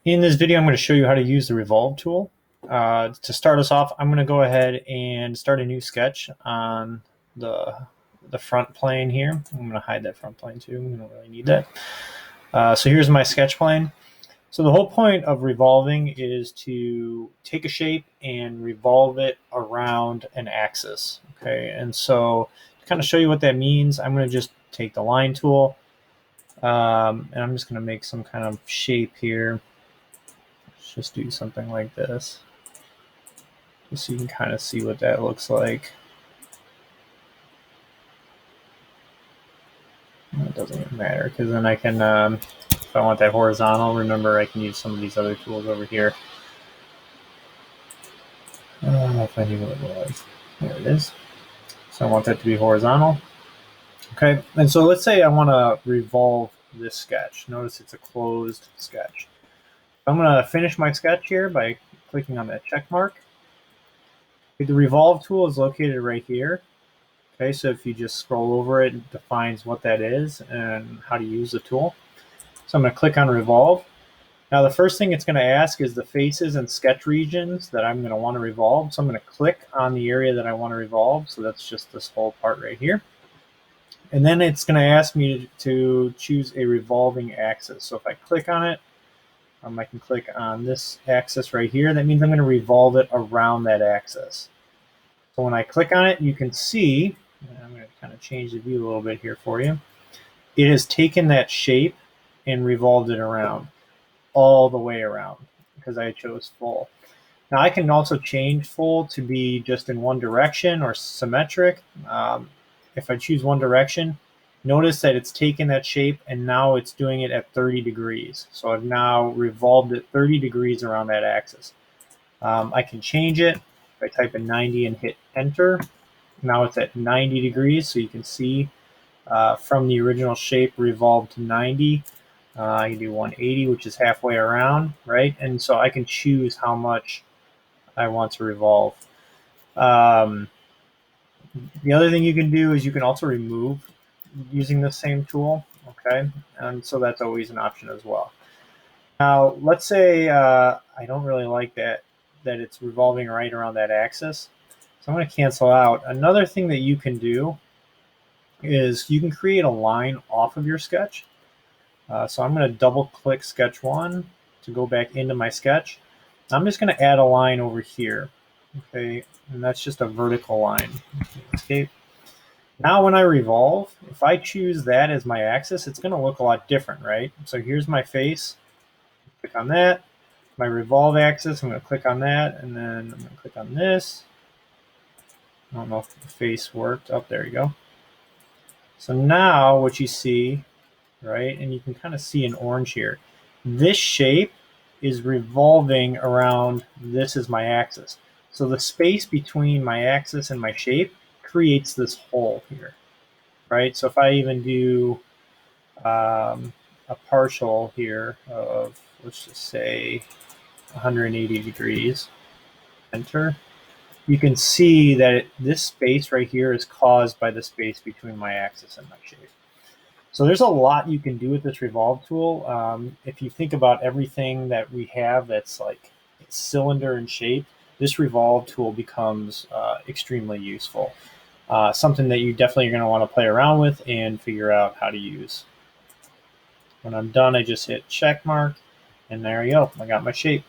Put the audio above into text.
In this video, I'm going to show you how to use the Revolve tool. To start us off, I'm going to go ahead and start a new sketch on the front plane here. I'm going to hide that front plane too. We don't really need that. So here's my sketch plane. So the whole point of revolving is to take a shape and revolve it around an axis. Okay, and so to kind of show you what that means, I'm going to just take the line tool and I'm just going to make some kind of shape here. Let's just do something like this, just so you can kind of see what that looks like. It doesn't even matter, because then I can, if I want that horizontal, remember I can use some of these other tools over here. If I knew what it was. There it is. So I want that to be horizontal. Okay, and so let's say I want to revolve this sketch. Notice it's a closed sketch. I'm going to finish my sketch here by clicking on that check mark. The Revolve tool is located right here. Okay, so if you just scroll over it, it defines what that is and how to use the tool. So I'm going to click on Revolve. Now the first thing it's going to ask is the faces and sketch regions that I'm going to want to revolve. So I'm going to click on the area that I want to revolve. So that's just this whole part right here. And then it's going to ask me to choose a revolving axis. So if I click on it, I can click on this axis right here. That means I'm going to revolve it around that axis. So when I click on it, you can see, I'm going to kind of change the view a little bit here for you. It has taken that shape and revolved it around, all the way around, because I chose full. Now I can also change full to be just in one direction or symmetric. If I choose one direction, notice that it's taken that shape and now it's doing it at 30 degrees. So I've now revolved it 30 degrees around that axis. I can change it. If I type in 90 and hit enter, now it's at 90 degrees. So you can see from the original shape revolved to 90. I can do 180, which is halfway around, right? And so I can choose how much I want to revolve. The other thing you can do is you can also remove using the same tool, okay? And so that's always an option as well. Now, let's say I don't really like that it's revolving right around that axis. So I'm going to cancel out. Another thing that you can do is you can create a line off of your sketch. So I'm going to double click sketch 1 to go back into my sketch. I'm just going to add a line over here. Okay, and that's just a vertical line. Escape. Now when I revolve, if I choose that as my axis, it's going to look a lot different, right? So here's my face. Click on that. My revolve axis, I'm going to click on that, and then I'm going to click on this. I don't know if the face worked. Oh, there you go. So now what you see, right, and you can kind of see in orange here, this shape is revolving around this as my axis. So the space between my axis and my shape creates this hole here, right? So if I even do a partial here of, let's just say 180 degrees, enter, you can see that this space right here is caused by the space between my axis and my shape. So there's a lot you can do with this Revolve tool. If you think about everything that we have that's like cylinder in shape, this Revolve tool becomes extremely useful. Something that you definitely are going to want to play around with and figure out how to use. When I'm done, I just hit check mark, and there you go. I got my shape.